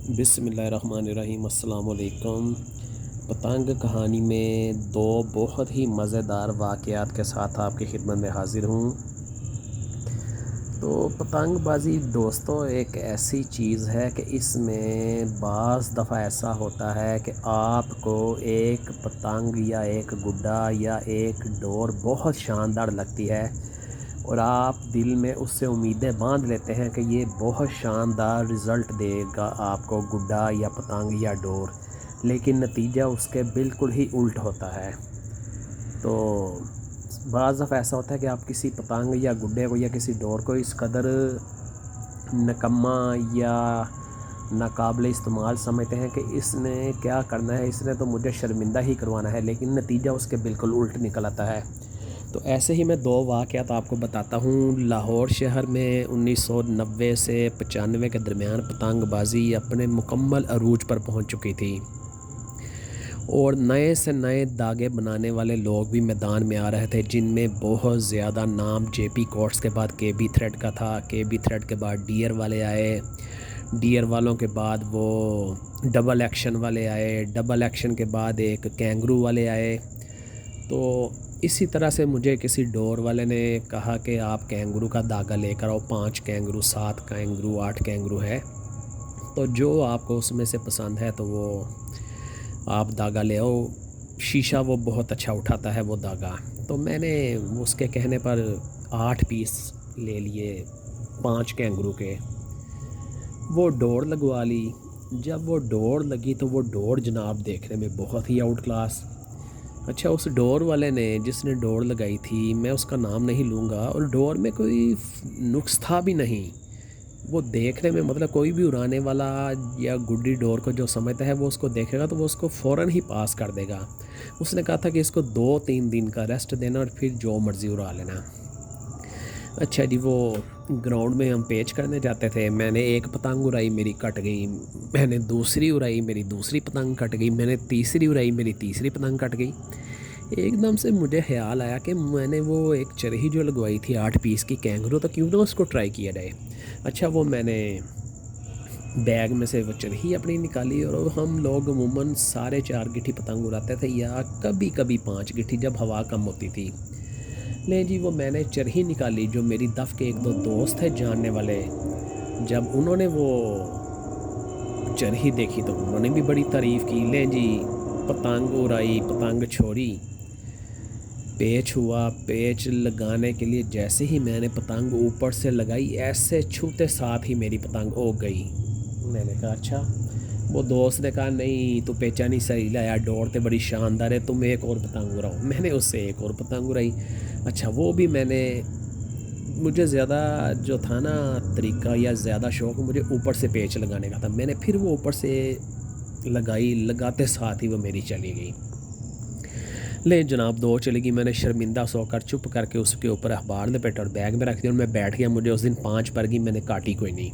बिस्मिल्लाहिर्रहमानिर्रहीम अस्सलाम वालेकुम। पतंग कहानी में दो बहुत ही मज़ेदार वाक़यात के साथ आपकी खिदमत में हाज़िर हूँ। तो पतंगबाज़ी दोस्तों एक ऐसी चीज़ है कि इसमें बाज़ दफ़ा ऐसा होता है कि आपको एक पतंग या एक गुड्डा या एक डोर बहुत शानदार लगती है और आप दिल में उससे उम्मीदें बांध लेते हैं कि ये बहुत शानदार रिज़ल्ट देगा आपको गुड्डा या पतंग या डोर, लेकिन नतीजा उसके बिल्कुल ही उल्ट होता है। तो बाज़ दफ़ा ऐसा होता है कि आप किसी पतंग या गुड्डे को या किसी डोर को इस कदर निकम्मा या नाकाबिले इस्तेमाल समझते हैं कि इसने क्या करना है, इसने तो मुझे शर्मिंदा ही करवाना है, लेकिन नतीजा उसके बिल्कुल उल्ट निकल आता है। तो ऐसे ही मैं दो वाक़यात आपको बताता हूँ। लाहौर शहर में 1990 से 95 के दरमियान पतंगबाज़ी अपने मुकम्मल अरूज पर पहुँच चुकी थी और नए से नए धागे बनाने वाले लोग भी मैदान में आ रहे थे, जिनमें बहुत ज़्यादा नाम जेपी कोर्ट्स के बाद केबी थ्रेड का था। केबी थ्रेड के बाद डियर वाले आए, डियर वालों के बाद वो डबल एक्शन वाले आए, डबल एक्शन के बाद एक कैंगरू वाले आए। तो इसी तरह से मुझे किसी डोर वाले ने कहा कि आप कैंगरू का धागा लेकर आओ, 5 कैंगरू, 7 कैंगरू, 8 कैंगरू है, तो जो आपको उसमें से पसंद है तो वो आप धागा ले आओ। शीशा वो बहुत अच्छा उठाता है वो धागा। तो मैंने उसके कहने पर 8 पीस ले लिए 5 कैंगरू के। वो डोर लगवा ली। जब वो डोर लगी तो वो डोर जनाब देखने में बहुत ही आउट क्लास। अच्छा, उस डोर वाले ने जिसने डोर लगाई थी, मैं उसका नाम नहीं लूँगा, और डोर में कोई नुक्स था भी नहीं। वो देखने में मतलब कोई भी उड़ाने वाला या गुड्डी डोर को जो समझता है वो उसको देखेगा तो वो उसको फ़ौरन ही पास कर देगा। उसने कहा था कि इसको 2-3 दिन का रेस्ट देना और फिर जो मर्ज़ी उड़ा लेना। अच्छा जी, वो ग्राउंड में हम पेच करने जाते थे। मैंने एक पतंग उड़ाई, मेरी कट गई। मैंने दूसरी उड़ाई, मेरी दूसरी पतंग कट गई। मैंने तीसरी उड़ाई, मेरी तीसरी पतंग कट गई। एकदम से मुझे ख्याल आया कि मैंने वो एक चरखी जो लगवाई थी 8 पीस की कैंगरू, तो क्यों ना उसको ट्राई किया जाए। अच्छा, वो मैंने बैग में से वो चरखी अपनी निकाली और हम लोग अमूमन साढ़े 4 गिट्ठी पतंग उड़ाते थे या कभी कभी 5 गिट्ठी जब हवा कम होती थी। ले जी, वो मैंने चरखी निकाली। जो मेरी दफ़ के 1-2 दोस्त थे जानने वाले, जब उन्होंने वो चरखी देखी तो उन्होंने भी बड़ी तारीफ़ की। ले जी, पतंग उड़ाई, पतंग छोड़ी, पेच हुआ। पेच लगाने के लिए जैसे ही मैंने पतंग ऊपर से लगाई, ऐसे छूते साथ ही मेरी पतंग उग गई। मैंने कहा अच्छा। वो दोस्त ने कहा नहीं, तू पेचा नहीं सही लाया, डोर तो बड़ी शानदार है, तुम एक और पतंग उड़ाओ। मैंने उससे एक और पतंग उड़ाई। अच्छा, वो भी मैंने, मुझे ज़्यादा जो था ना तरीका या ज़्यादा शौक़ मुझे ऊपर से पेच लगाने का था। मैंने फिर वो ऊपर से लगाई, लगाते साथ ही वो मेरी चली गई। ले जनाब, 2 चलेगी। मैंने शर्मिंदा सोकर चुप करके उसके ऊपर अखबार लपेटा और बैग में रख दिया और मैं बैठ गया। मुझे उस दिन 5 पड़ गई, मैंने काटी कोई नहीं।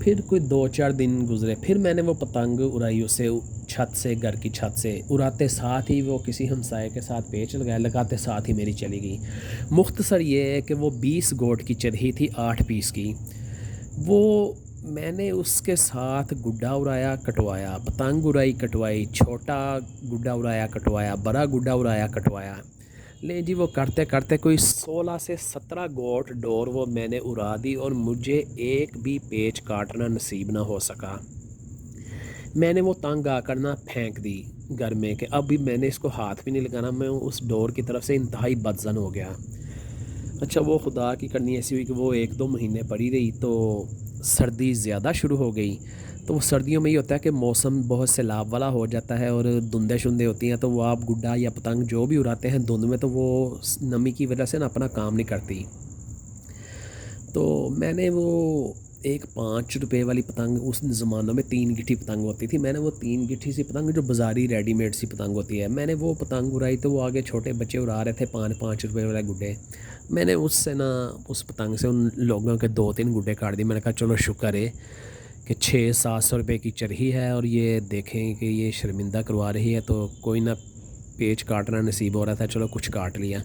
फिर कोई 2-4 दिन गुजरे, फिर मैंने वो पतंग उड़ाई उसे छत से, घर की छत से। उड़ाते साथ ही वो किसी हमसाये के साथ पेच लगाया, लगाते साथ ही मेरी चली गई। मुख्तसर ये है कि वो 20 गोट की चरखी थी 8 पीस की। वो मैंने उसके साथ गुड्डा उड़ाया, कटवाया, पतंग उड़ाई, कटवाई, छोटा गुड्डा उड़ाया, कटवाया, बड़ा गुड्डा उड़ाया, कटवाया। ले जी, वो करते करते कोई 16 से 17 गोट डोर वो मैंने उड़ा दी और मुझे एक भी पेच काटना नसीब ना हो सका। मैंने वो तंग आकर ना फेंक दी घर में कि अब भी मैंने इसको हाथ भी नहीं लगाना। मैं उस डोर की तरफ से इंतहाई बदजन हो गया। अच्छा, वो खुदा की करनी ऐसी हुई कि वो 1-2 महीने पड़ी रही तो सर्दी ज़्यादा शुरू हो गई। तो वो सर्दियों में ये होता है कि मौसम बहुत सैलाब वाला हो जाता है और धुंधें शुंधें होती हैं, तो वो आप गुड्डा या पतंग जो भी उड़ाते हैं धुंध में, तो वो नमी की वजह से ना अपना काम नहीं करती। तो मैंने वो एक 5 रुपए वाली पतंग, उस ज़मानों में 3 गिट्ठी पतंग होती थी, मैंने वो 3 गिट्ठी सी पतंग जो बाज़ारी रेडीमेड सी पतंग होती है, मैंने वो पतंग उड़ाई। तो वो आगे छोटे बच्चे उड़ा रहे थे 5-5 रुपए वाले गुड्डे। मैंने उससे ना, उस पतंग से उन लोगों के 2-3 गुड्डे काट दिए। मैंने कहा चलो शुक्र है कि 600-700 रुपये की चरखी है और ये देखें कि ये शर्मिंदा करवा रही है, तो कोई ना पेच काटना नसीब हो रहा था, चलो कुछ काट लिया।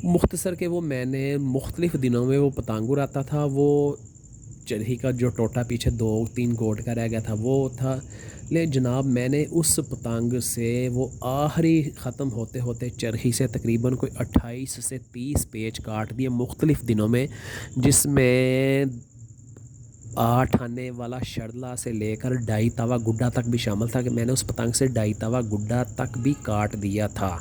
मुख्तसर के वो मैंने मुख्तलिफ़ दिनों में वो पतंग उड़ाता था। वो चरखी का जो टोटा पीछे 2-3 गोट का रह गया था वो था। ले जनाब मैंने उस पतंग से वो आखिरी ख़त्म होते होते चरखी से तकरीबन कोई 28 से 30 पेच काट दिए मुख्तलिफ़ दिनों में, जिसमें 8 आने वाला शरला से लेकर 2.5 तवा गुड्डा तक भी शामिल था कि मैंने उस पतंग से 2.5 तवा गुड्डा तक भी काट दिया था।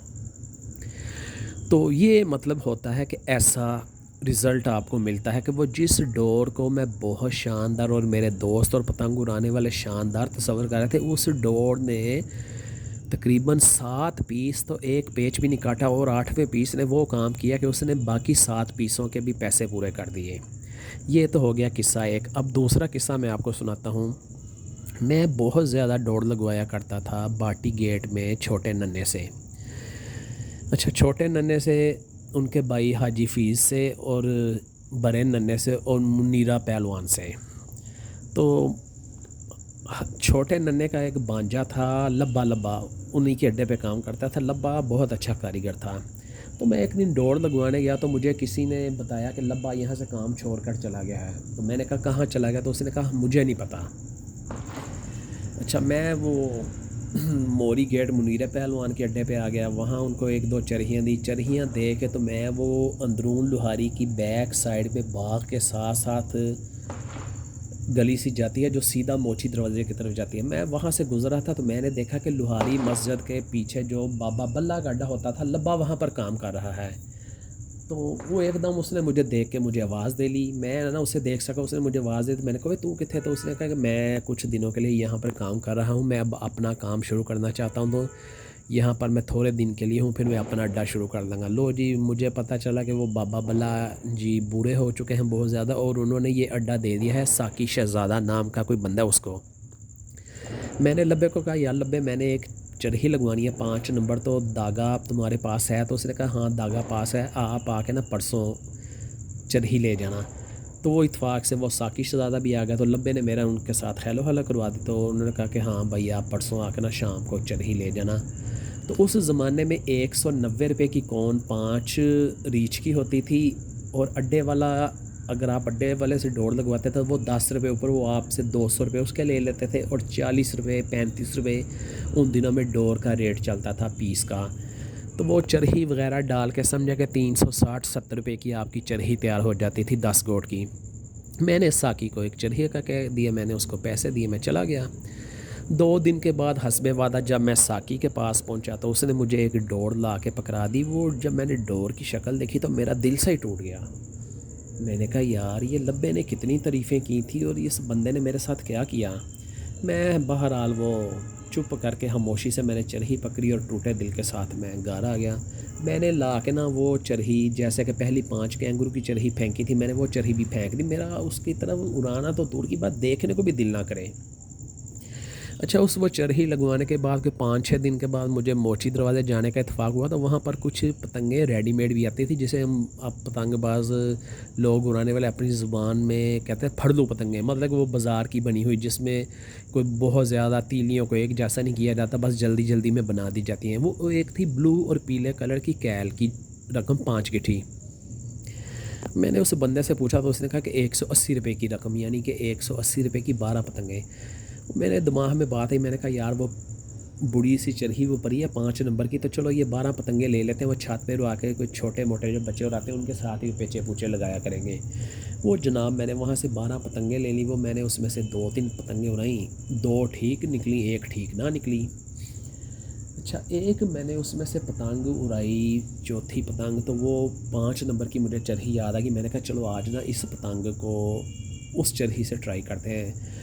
तो ये मतलब होता है कि ऐसा रिज़ल्ट आपको मिलता है कि वो जिस डोर को मैं बहुत शानदार और मेरे दोस्त और पतंग उड़ाने वाले शानदार तस्वर कर रहे थे, उस डोर ने तकरीबन 7 पीस तो एक पेच भी नहीं काटा, और 8वें पीस ने वो काम किया कि उसने बाकी 7 पीसों के भी पैसे पूरे कर दिए। ये तो हो गया किस्सा एक। अब दूसरा किस्सा मैं आपको सुनाता हूँ। मैं बहुत ज़्यादा डोर लगवाया करता था बाटी गेट में छोटे नन्हे से। अच्छा, छोटे नन्हे से, उनके भाई हाजी फीस से, और बड़े नन्हे से और मुनीरा पहलवान से। तो छोटे नन्हे का एक भांजा था लब्बा, लब्बा उन्हीं के अड्डे पे काम करता था। लब्बा बहुत अच्छा कारीगर था। तो मैं एक दिन डोर लगवाने गया तो मुझे किसी ने बताया कि लब्बा यहाँ से काम छोड़ कर चला गया है। तो मैंने कहा कहाँ चला गया? तो उसने कहा मुझे नहीं पता। अच्छा, मैं वो मोरी गेट मुनीरे पहलवान के अड्डे पे आ गया। वहाँ उनको 1-2 चरखियाँ दी। चरखियाँ दे के तो मैं वो अंदरून लुहारी की बैक साइड पे बाग के साथ साथ गली सी जाती है जो सीधा मोची दरवाजे की तरफ जाती है, मैं वहाँ से गुज़रा था। तो मैंने देखा कि लुहारी मस्जिद के पीछे जो बाबा बल्ला का अड्डा होता था, लब्बा वहाँ पर काम कर रहा है। तो वो एकदम उसने मुझे देख के मुझे आवाज़ दे ली। मैं ना उसे देख सका, उसने मुझे आवाज़ दी। तो मैंने कहा तू किथे? तो उसने कहा कि मैं कुछ दिनों के लिए यहाँ पर काम कर रहा हूँ, मैं अब अपना काम शुरू करना चाहता हूँ, तो यहाँ पर मैं थोड़े दिन के लिए हूँ, फिर मैं अपना अड्डा शुरू कर दूँगा। लो जी, मुझे पता चला कि वो बाबा बल्ला जी बूढ़े हो चुके हैं बहुत ज़्यादा, और उन्होंने ये अड्डा दे दिया है साकी शहज़ादा नाम का कोई बंदा उसको। मैंने लब्बे को कहा यार लब्बे, मैंने एक चरखी लगवानी है 5 नंबर, तो धागा तुम्हारे पास है? तो उसने कहा हाँ धागा पास है, आप आके ना परसों चरखी ले जाना। तो वो इत्फाक से वो साकी शहज़ादा भी आ गया। तो लब्बे ने मेरा उनके साथ खैलो हला करवा दी। तो उन्होंने कहा कि हाँ भाई आप परसों आके ना शाम को चरखी ले जाना। तो उस ज़माने में 190 रुपये की कौन 5 रीच की होती थी, और अड्डे वाला अगर आप अड्डे वाले से डोर लगवाते थे तो वो 10 रुपये ऊपर वो आपसे 200 रुपये उसके ले लेते थे, और 40 रुपये 35 रुपये उन दिनों में डोर का रेट चलता था पीस का। तो वो चरखी वगैरह डाल के समझा कि 360-70 रुपये की आपकी चरखी तैयार हो जाती थी 10 गोट की। मैंने साकी को एक चरखी का कह दिया, मैंने उसको पैसे दिए, मैं चला गया। 2 दिन के बाद हस्बे वादा जब मैं साकी के पास पहुंचा तो उसने मुझे एक डोर ला के पकड़ा दी। वो जब मैंने डोर की शक्ल देखी तो मेरा दिल सा ही टूट गया। मैंने कहा यार ये लब्बे ने कितनी तारीफ़ें की थी और इस बंदे ने मेरे साथ क्या किया। मैं बहरहाल वो चुप करके खामोशी से मैंने चरखी पकड़ी और टूटे दिल के साथ मैं घर आ गया। मैंने ला के ना वो चरखी, जैसे कि पहली 5 कैंगरू की चरखी फेंकी थी, मैंने वो चरखी भी फेंक दी। मेरा उसकी तरफ उड़ाना तो दूर की बात, देखने को भी दिल ना करे। अच्छा, उस वो चरखी लगवाने के बाद के 5-6 दिन के बाद मुझे मोची दरवाज़े जाने का इत्तेफाक हुआ। तो वहाँ पर कुछ पतंगे रेडीमेड भी आती थी, जिसे हम अब पतंगबाज लोग उड़ाने वाले अपनी ज़ुबान में कहते हैं फड़लू पतंगे, मतलब वो बाज़ार की बनी हुई, जिसमें कोई बहुत ज़्यादा तीलियों को एक जैसा नहीं किया जाता, बस जल्दी जल्दी में बना दी जाती हैं। वो एक थी ब्लू और पीले कलर की कैल की रकम 5 की थी। मैंने उस बंदे से पूछा तो उसने कहा कि 180 रुपये की रकम, यानी कि 180 रुपये की 12 पतंगे। मेरे दिमाग में बात आई, मैंने कहा यार वो बुढ़ी सी चरखी वो पड़ी है 5 नंबर की, तो चलो ये 12 पतंगे ले लेते हैं। वो छत पे रुआ के कोई छोटे मोटे जो बच्चे और आते हैं उनके साथ ही पेचे पूचे लगाया करेंगे। वो जनाब मैंने वहाँ से 12 पतंगे ले ली। वो मैंने उसमें से 2-3 पतंगे उड़ाई, 2 ठीक निकली, 1 ठीक ना निकली। अच्छा, एक मैंने उसमें से पतंग उड़ाई, चौथी पतंग, तो वो 5 नंबर की मुझे चरखी याद आ गई। मैंने कहा चलो आज ना इस पतंग को उस चरखी से ट्राई करते हैं।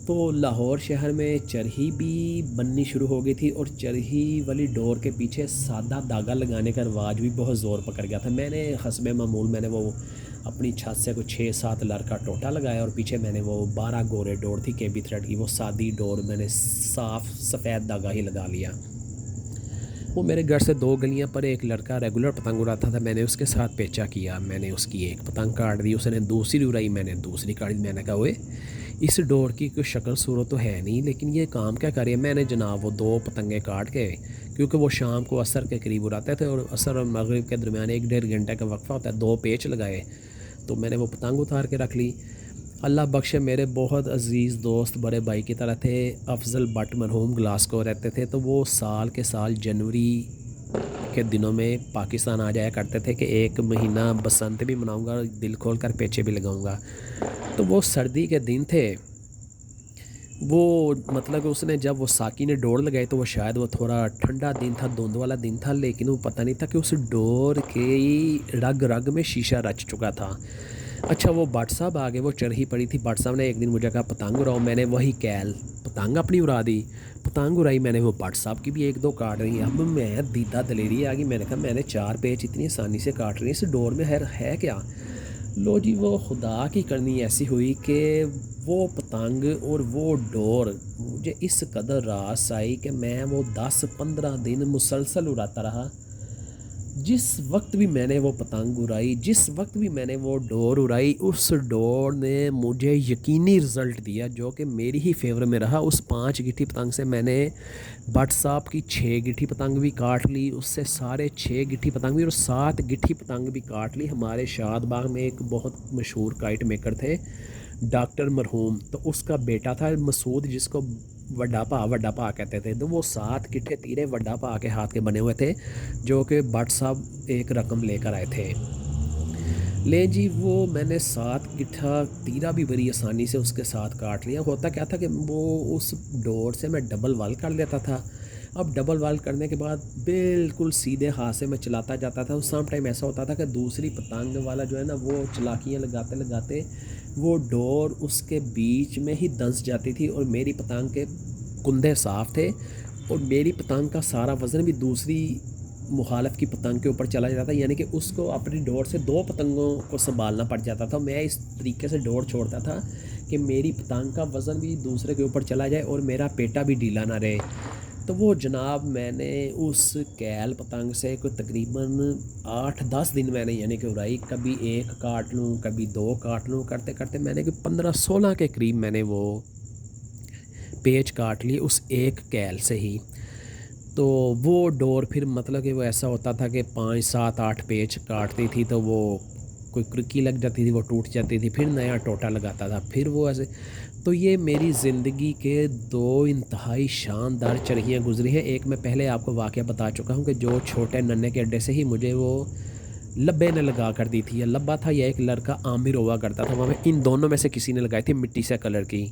तो लाहौर शहर में चरखी भी बननी शुरू हो गई थी, और चरखी वाली डोर के पीछे सादा धागा लगाने का रिवाज भी बहुत ज़ोर पकड़ गया था। मैंने हस्बे मामूल मैंने वो अपनी छत से कुछ 6-7 लर का टोटा लगाया, और पीछे मैंने वो 12 गोरे डोर थी केबी थ्रेड की, वो सादी डोर मैंने साफ़ सफ़ेद धागा ही लगा लिया। वो मेरे घर से 2 गलियां पर एक लड़का रेगुलर पतंग उड़ाता था, मैंने उसके साथ पेचा किया। मैंने उसकी एक पतंग काट दी, उसने दूसरी उड़ाई, मैंने दूसरी काट दी। मैंने कहा ओए इस डोर की कोई शक्ल सूरत तो है नहीं, लेकिन ये काम क्या कर रही है। मैंने जनाब वो 2 पतंगे काट के, क्योंकि वो शाम को असर के करीब उड़ाते थे और असर और मगरिब के दरमियान 1-1.5 घंटे का वक्फा होता है, 2 पेच लगाए। तो मैंने वो पतंग उतार के रख ली। अल्लाह बख्शे मेरे बहुत अज़ीज़ दोस्त बड़े भाई की तरह थे। अफजल भट्ट मरहूम ग्लासगो रहते थे, तो वो साल के साल जनवरी के दिनों में पाकिस्तान आ जाया करते थे कि एक महीना बसंत भी मनाऊंगा, दिल खोल कर पेचे भी लगाऊंगा। तो वो सर्दी के दिन थे। वो मतलब उसने जब वो साकी ने डोर लगाई तो वो शायद वो थोड़ा ठंडा दिन था, धुंध वाला दिन था, लेकिन वो पता नहीं था कि उस डोर के रग रग में शीशा रच चुका था। अच्छा, वो भट्ट साहब आगे वो चरही पड़ी थी। भट्ट साहब ने एक दिन मुझे कहा पतंग उड़ाओ। मैंने वही कैल पतंग अपनी उड़ा दी। पतंग उड़ाई मैंने, वो भट्ट साहब की भी एक दो काट रही है। अब मैं दीदा दलेरी आ गई, मैंने कहा मैंने 4 पेच इतनी आसानी से काट रही है, इस डोर में है क्या। लो जी, वो खुदा की करनी ऐसी हुई कि वो पतंग और वो डोर मुझे इस कदर रास आई कि मैं वो 10-15 दिन मुसलसल उड़ाता रहा। जिस वक्त भी मैंने वो पतंग उड़ाई, जिस वक्त भी मैंने वो डोर उड़ाई, उस डोर ने मुझे यकीनी रिज़ल्ट दिया जो कि मेरी ही फेवर में रहा। उस 5 गिट्ठी पतंग से मैंने भट्ट साहब की 6 गिट्ठी पतंग भी काट ली, उससे साढ़े 6 गिट्ठी पतंग भी और 7 गिट्ठी पतंग भी काट ली। हमारे शादबाग में एक बहुत मशहूर काइट मेकर थे डॉक्टर मरहूम, तो उसका बेटा था मसूद, जिसको वड्डा भा कहते थे। तो वो 7 गिट्ठे तीरे वड्डा भा के हाथ के बने हुए थे, जो कि भट्ट साहब एक रकम लेकर आए थे। ले जी, वो मैंने 7 गिट्ठा तीरा भी बड़ी आसानी से उसके साथ काट लिया। होता क्या था कि वो उस डोर से मैं डबल वाल कर लेता था। अब डबल वाल करने के बाद बिल्कुल सीधे हाथ से मैं चलाता जाता था। उस टाइम ऐसा होता था कि दूसरी पतंग वाला जो है ना, वो चलाकियाँ लगाते लगाते वो डोर उसके बीच में ही दंस जाती थी और मेरी पतंग के कुंदे साफ़ थे और मेरी पतंग का सारा वज़न भी दूसरी मुखालफ की पतंग के ऊपर चला जाता था, यानी कि उसको अपनी डोर से 2 पतंगों को संभालना पड़ जाता था। मैं इस तरीके से डोर छोड़ता था कि मेरी पतंग का वज़न भी दूसरे के ऊपर चला जाए और मेरा पेटा भी ढीला ना रहे। तो वो जनाब मैंने उस कैल पतंग से कोई तकरीबन 8-10 दिन मैंने यानी कि उड़ाई। कभी एक काट लूँ, कभी 2 काट लूँ, करते करते मैंने कि 15-16 के करीब मैंने वो पेच काट लिए उस एक कैल से ही। तो वो डोर फिर मतलब कि वो ऐसा होता था कि 5-7-8 पेच काटती थी तो वो कोई क्रिकी लग जाती थी, वो टूट जाती थी, फिर नया टोटा लगाता था, फिर वो ऐसे। तो ये मेरी ज़िंदगी के 2 इंतहाई शानदार चरखियाँ गुजरी हैं। एक मैं पहले आपको वाक़या बता चुका हूँ कि जो छोटे नन्हे के अड्डे से ही मुझे वो लब्बे ने लगा कर दी थी, या लब्बा था या एक लड़का आमिर हुआ करता था वहाँ में, इन दोनों में से किसी ने लगाई थी मिट्टी से कलर की।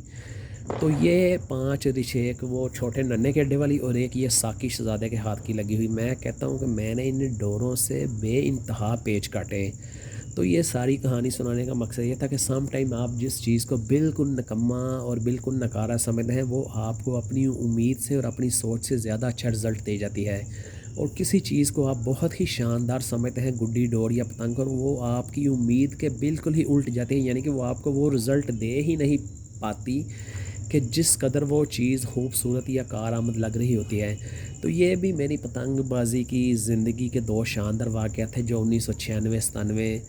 तो ये 5 रिछे, एक वो छोटे नन्हे के अड्डे वाली और एक ये साकी शहजादे के हाथ की लगी हुई। मैं कहता हूँ कि मैंने इन डोरों से बेइंतहा पेच काटे। तो ये सारी कहानी सुनाने का मकसद ये था कि सम टाइम आप जिस चीज़ को बिल्कुल निकम्मा और बिल्कुल नकारा समझते हैं, वो आपको अपनी उम्मीद से और अपनी सोच से ज़्यादा अच्छा रिज़ल्ट दे जाती है। और किसी चीज़ को आप बहुत ही शानदार समझते हैं, गुड्डी डोर या पतंग, और वो आपकी उम्मीद के बिल्कुल ही उल्ट जाती है, यानी कि वो आपको वो रिज़ल्ट दे ही नहीं पाती कि जिस कदर वो चीज़ खूबसूरत या कारआमद लग रही होती है। तो ये भी मेरी पतंगबाज़ी की ज़िंदगी के 2 शानदार वाक़यात थे जो 1996-97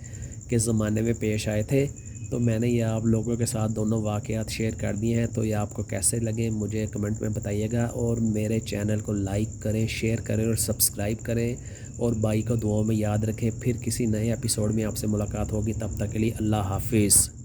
के ज़माने में पेश आए थे। तो मैंने ये आप लोगों के साथ दोनों वाक़यात शेयर कर दिए हैं। तो ये आपको कैसे लगे मुझे कमेंट में बताइएगा, और मेरे चैनल को लाइक करें, शेयर करें और सब्सक्राइब करें, और भाई को दुआओं में याद रखें। फिर किसी नए एपिसोड में आपसे मुलाकात होगी, तब तक के लिए अल्लाह हाफिज़।